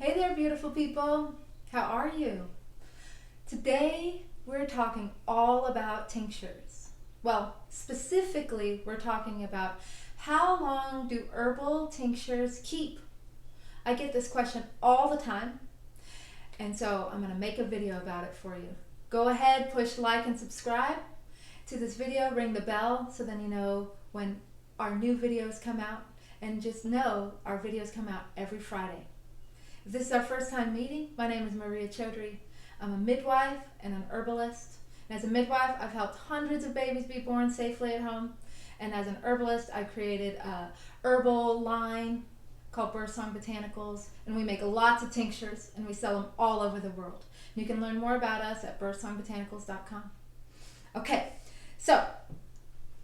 Hey there, beautiful people. How are you? Today, we're talking all about tinctures. Well, specifically, we're talking about how long do herbal tinctures keep? I get this question all the time, and so I'm going to make a video about it for you. Go ahead, push like and subscribe to this video, ring the bell so then you know when our new videos come out, and just know our videos come out every Friday. If this is our first time meeting, my name is Maria Chaudhry. I'm a midwife and an herbalist. And as a midwife, I've helped hundreds of babies be born safely at home. And as an herbalist, I created a herbal line called Birth Song Botanicals. And we make lots of tinctures and we sell them all over the world. And you can learn more about us at birthsongbotanicals.com. Okay, so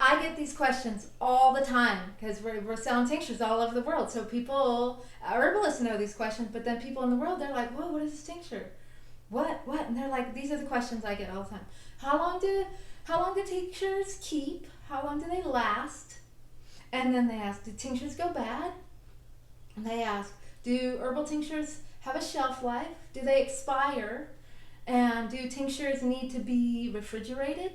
I get these questions all the time because we're selling tinctures all over the world. So people, herbalists know these questions, but then people in the world, they're like, whoa, what is this tincture? What? And they're like, these are the questions I get all the time. How long do tinctures keep? How long do they last? And then they ask, do tinctures go bad? And they ask, do herbal tinctures have a shelf life? Do they expire? And do tinctures need to be refrigerated?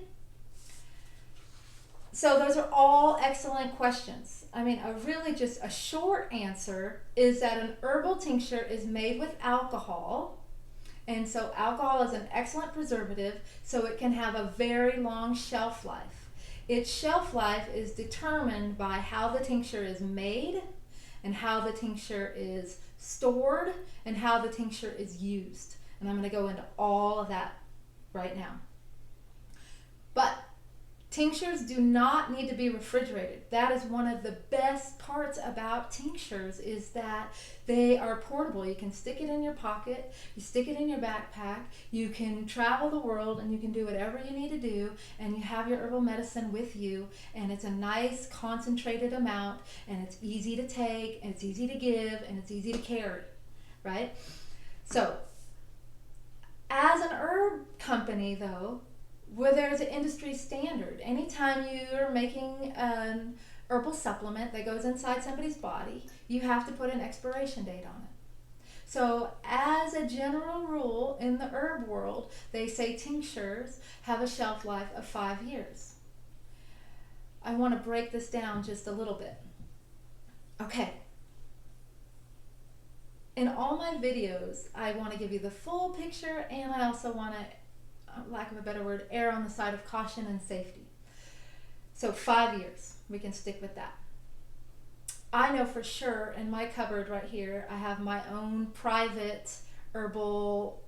So those are all excellent questions. I mean, a short answer is that an herbal tincture is made with alcohol. And so alcohol is an excellent preservative, so it can have a very long shelf life. Its shelf life is determined by how the tincture is made and how the tincture is stored and how the tincture is used. And I'm going to go into all of that right now. But tinctures do not need to be refrigerated. That is one of the best parts about tinctures, is that they are portable. You can stick it in your pocket, you stick it in your backpack, you can travel the world and you can do whatever you need to do, and you have your herbal medicine with you, and it's a nice concentrated amount, and it's easy to take, and it's easy to give, and it's easy to carry, right? So, as an herb company though, where there's an industry standard. Anytime you're making an herbal supplement that goes inside somebody's body, you have to put an expiration date on it. So as a general rule in the herb world, they say tinctures have a shelf life of 5 years. I want to break this down just a little bit. Okay. In all my videos, I want to give you the full picture, and I also want to, lack of a better word, err on the side of caution and safety. So 5 years, we can stick with that. I know for sure in my cupboard right here, I have my own private herbal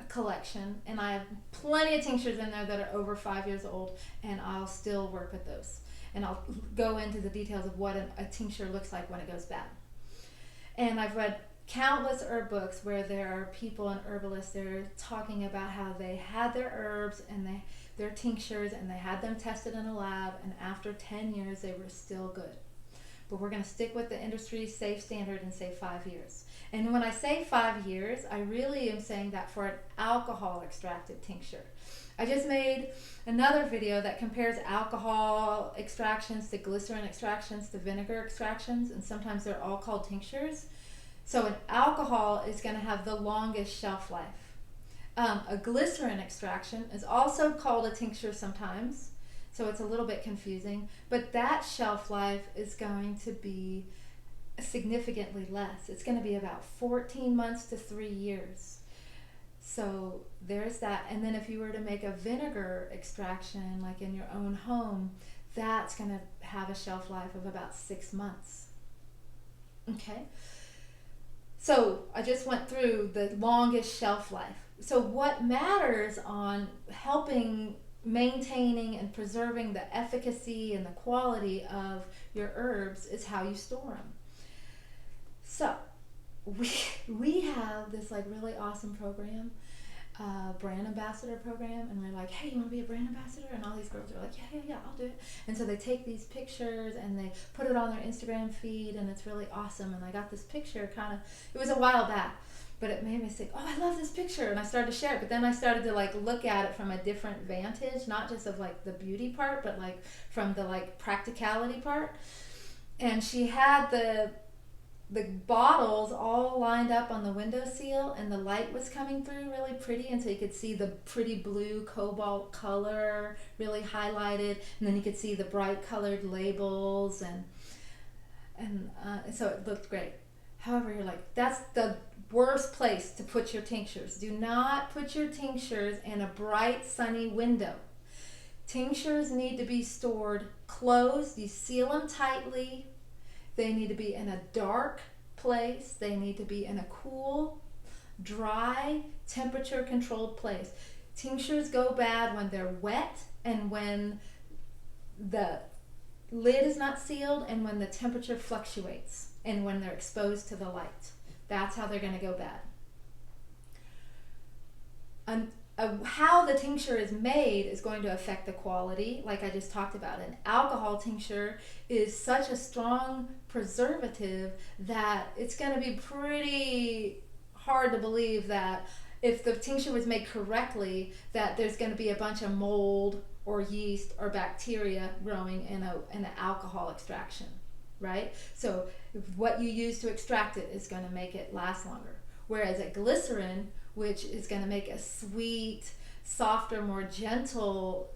collection, and I have plenty of tinctures in there that are over 5 years old, and I'll still work with those. And I'll go into the details of what a tincture looks like when it goes bad. And I've read countless herb books where there are people and herbalists, they're talking about how they had their herbs and their tinctures, and they had them tested in a lab, and after 10 years they were still good. But we're going to stick with the industry's safe standard and say 5 years. And when I say 5 years, I really am saying that for an alcohol extracted tincture. I just made another video that compares alcohol extractions to glycerin extractions to vinegar extractions, and sometimes they're all called tinctures. So an alcohol is going to have the longest shelf life. A glycerin extraction is also called a tincture sometimes, so it's a little bit confusing, but that shelf life is going to be significantly less. It's going to be about 14 months to 3 years. So there's that. And then if you were to make a vinegar extraction, like in your own home, that's going to have a shelf life of about 6 months. Okay? So I just went through the longest shelf life. So what matters on helping maintaining and preserving the efficacy and the quality of your herbs is how you store them. So we have this like really awesome program, brand ambassador program, and we're like, hey, you want to be a brand ambassador? And all these girls are like, yeah, I'll do it. And so they take these pictures and they put it on their Instagram feed, and it's really awesome. And I got this picture it was a while back, but it made me think, oh, I love this picture, and I started to share it. But then I started to like look at it from a different vantage, not just of like the beauty part, but like from the like practicality part. And she had the bottles all lined up on the windowsill, and the light was coming through really pretty, and so you could see the pretty blue cobalt color really highlighted, and then you could see the bright colored labels, and so it looked great. However, you're like, that's the worst place to put your tinctures. Do not put your tinctures in a bright sunny window. Tinctures need to be stored closed. You seal them tightly. They need to be in a dark place. They need to be in a cool, dry, temperature-controlled place. Tinctures go bad when they're wet and when the lid is not sealed and when the temperature fluctuates and when they're exposed to the light. That's how they're going to go bad. How the tincture is made is going to affect the quality, like I just talked about. An alcohol tincture is such a strong preservative that it's going to be pretty hard to believe that if the tincture was made correctly, that there's going to be a bunch of mold or yeast or bacteria growing in an alcohol extraction, right? So what you use to extract it is going to make it last longer. Whereas a glycerin, which is going to make a sweet, softer, more gentle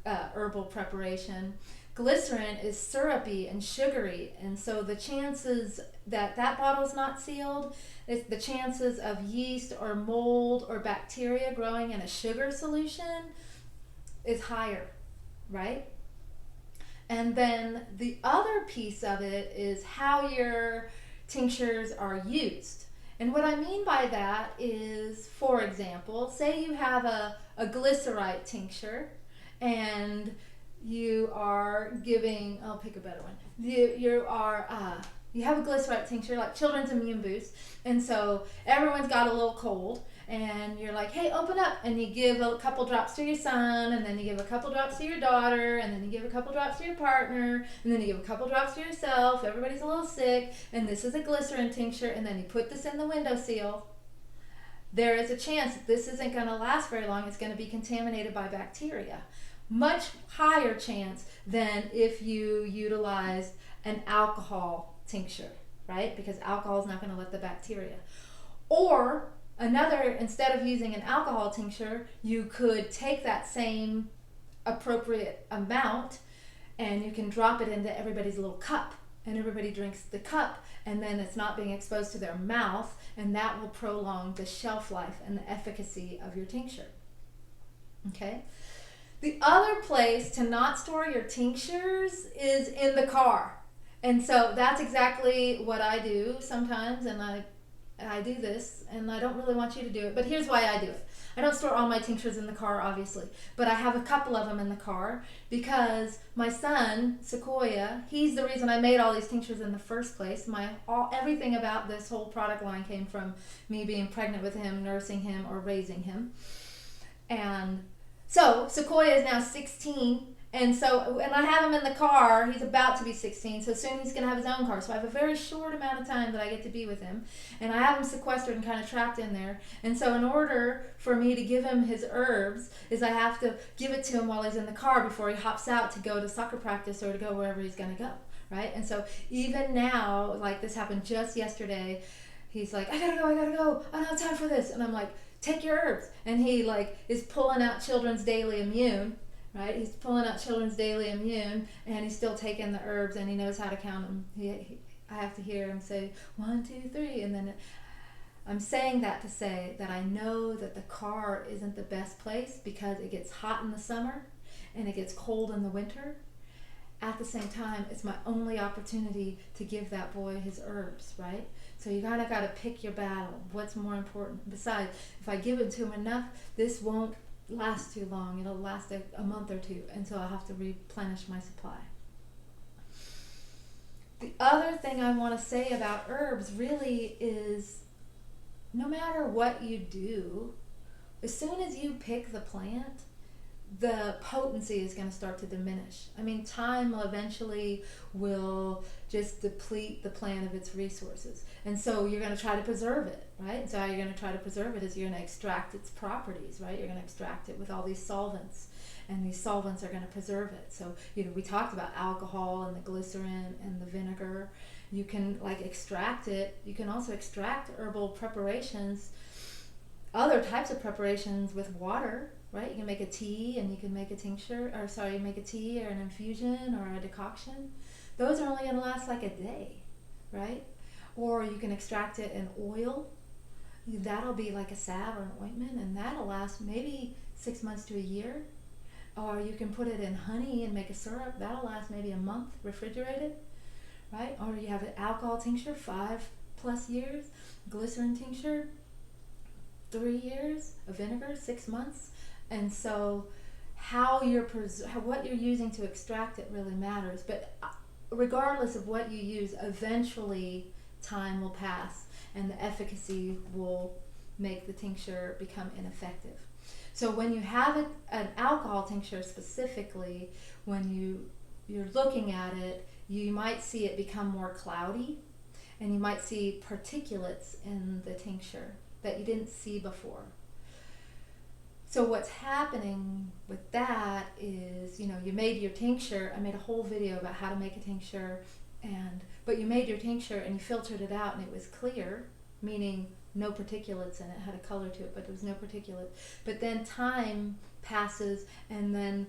herbal preparation, glycerin is syrupy and sugary, and so the chances that that bottle is not sealed, the chances of yeast or mold or bacteria growing in a sugar solution is higher, right? And then the other piece of it is how your tinctures are used. And what I mean by that is, for example, say you have a glycerite tincture and you are giving, I'll pick a better one. You have a glycerite tincture, like children's immune boost, and so everyone's got a little cold, and you're like, hey, open up, and you give a couple drops to your son, and then you give a couple drops to your daughter, and then you give a couple drops to your partner, and then you give a couple drops to yourself. Everybody's a little sick, and this is a glycerin tincture, and then you put this in the windowsill. There is a chance that this isn't going to last very long. It's going to be contaminated by bacteria. Much higher chance than if you utilized an alcohol tincture, right? Because alcohol is not going to let the bacteria. Or instead of using an alcohol tincture, you could take that same appropriate amount and you can drop it into everybody's little cup, and everybody drinks the cup, and then it's not being exposed to their mouth, and that will prolong the shelf life and the efficacy of your tincture. Okay? The other place to not store your tinctures is in the car. And so that's exactly what I do sometimes, and I do this, and I don't really want you to do it, but here's why I do it. I don't store all my tinctures in the car, obviously, but I have a couple of them in the car because my son, Sequoia, he's the reason I made all these tinctures in the first place. Everything about this whole product line came from me being pregnant with him, nursing him, or raising him. And so Sequoia is now 16, and I have him in the car. He's about to be 16, so soon he's going to have his own car. So I have a very short amount of time that I get to be with him, and I have him sequestered and kind of trapped in there. And so in order for me to give him his herbs, I have to give it to him while he's in the car before he hops out to go to soccer practice or to go wherever he's going to go, right? And so even now, like this happened just yesterday, he's like, I gotta go, I don't have time for this. And I'm like, take your herbs. And he is pulling out Children's Daily Immune, right? He's pulling out Children's Daily Immune, and he's still taking the herbs, and he knows how to count them. I have to hear him say 1, 2, 3, and then I'm saying that to say that I know that the car isn't the best place because it gets hot in the summer and it gets cold in the winter. At the same time, it's my only opportunity to give that boy his herbs, right? So you got to pick your battle. What's more important? Besides, if I give it to him enough, this won't last too long. It'll last a month or two, and so I'll have to replenish my supply. The other thing I want to say about herbs really is no matter what you do, as soon as you pick the plant, the potency is going to start to diminish. I mean, time eventually will just deplete the plant of its resources. And so you're going to try to preserve it, right? And so how you're going to try to preserve it is you're going to extract its properties, right? You're going to extract it with all these solvents, and these solvents are going to preserve it. So, we talked about alcohol and the glycerin and the vinegar, You can like extract it. You can also extract herbal preparations, other types of preparations with water, right? You can make a tea and you can make a tincture, or sorry, make a tea or an infusion or a decoction. Those are only going to last like a day, right? Or you can extract it in oil. That'll be like a salve or an ointment, and that'll last maybe 6 months to a year. Or you can put it in honey and make a syrup. That'll last maybe a month, refrigerated, right? Or you have an alcohol tincture, 5+ years. Glycerin tincture, 3 years. A vinegar, 6 months. And so what you're using to extract it really matters. But regardless of what you use, eventually time will pass and the efficacy will make the tincture become ineffective. So when you have an alcohol tincture specifically, when you're looking at it, you might see it become more cloudy, and you might see particulates in the tincture that you didn't see before. So what's happening with that is, you made your tincture. I made a whole video about how to make a tincture, but you made your tincture and you filtered it out and it was clear, meaning no particulates in it. It had a color to it, but there was no particulate. But then time passes, and then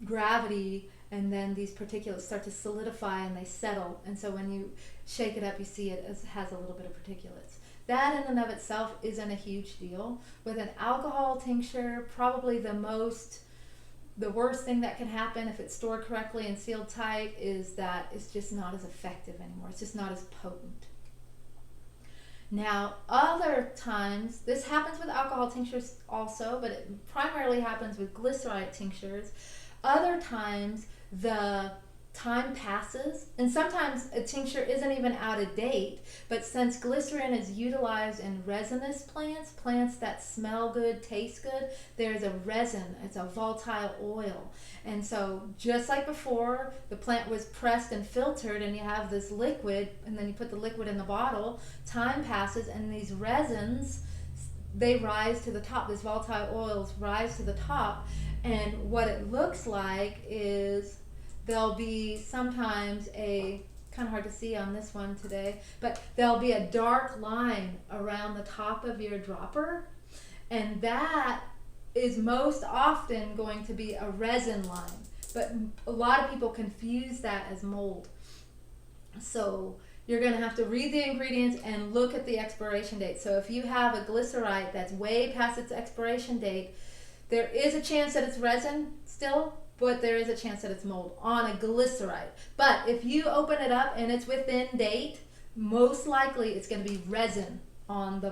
gravity, and then these particulates start to solidify and they settle. And so when you shake it up, you see it has a little bit of particulates. That in and of itself isn't a huge deal. With an alcohol tincture, probably the worst thing that can happen if it's stored correctly and sealed tight is that it's just not as effective anymore. It's just not as potent. Now, other times, this happens with alcohol tinctures also, but it primarily happens with glycerite tinctures. Other times, the time passes, and sometimes a tincture isn't even out of date, but since glycerin is utilized in resinous plants that smell good, taste good, there's a resin. It's a volatile oil. And so just like before, the plant was pressed and filtered and you have this liquid, and then you put the liquid in the bottle, time passes and these resins, they rise to the top. These volatile oils rise to the top, and what it looks like is there'll be sometimes kind of hard to see on this one today, but there'll be a dark line around the top of your dropper, and that is most often going to be a resin line. But a lot of people confuse that as mold. So you're going to have to read the ingredients and look at the expiration date. So if you have a glycerite that's way past its expiration date, there is a chance that it's resin still, but there is a chance that it's mold on a glycerite. But if you open it up and it's within date, most likely it's going to be resin on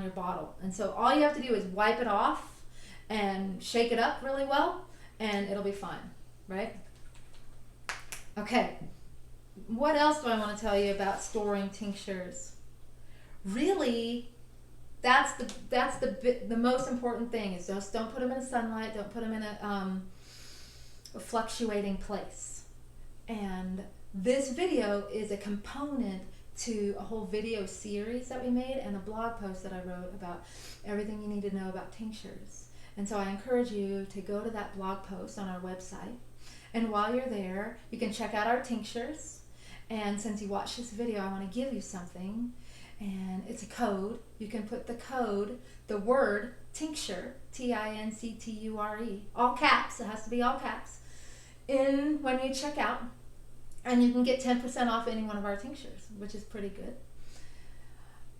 your bottle. And so all you have to do is wipe it off and shake it up really well, and it'll be fine, right? Okay, what else do I want to tell you about storing tinctures? Really, that's the most important thing, is just don't put them in the sunlight, don't put them in a fluctuating place. And this video is a component to a whole video series that we made and a blog post that I wrote about everything you need to know about tinctures. And so I encourage you to go to that blog post on our website, and while you're there you can check out our tinctures. And since you watched this video, I want to give you something, and it's a code. You can put the code, the word tincture, Tincture, all caps, it has to be all caps, in when you check out, and you can get 10% off any one of our tinctures, which is pretty good.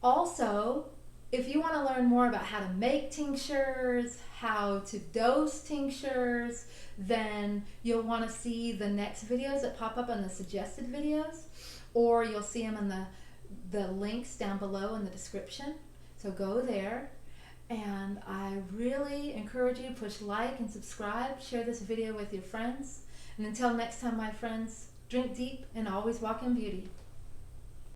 Also, if you want to learn more about how to make tinctures, how to dose tinctures, then you'll want to see the next videos that pop up on the suggested videos, or you'll see them in the links down below in the description. So go there, and I really encourage you to push like and subscribe, share this video with your friends, and until next time, my friends, drink deep and always walk in beauty.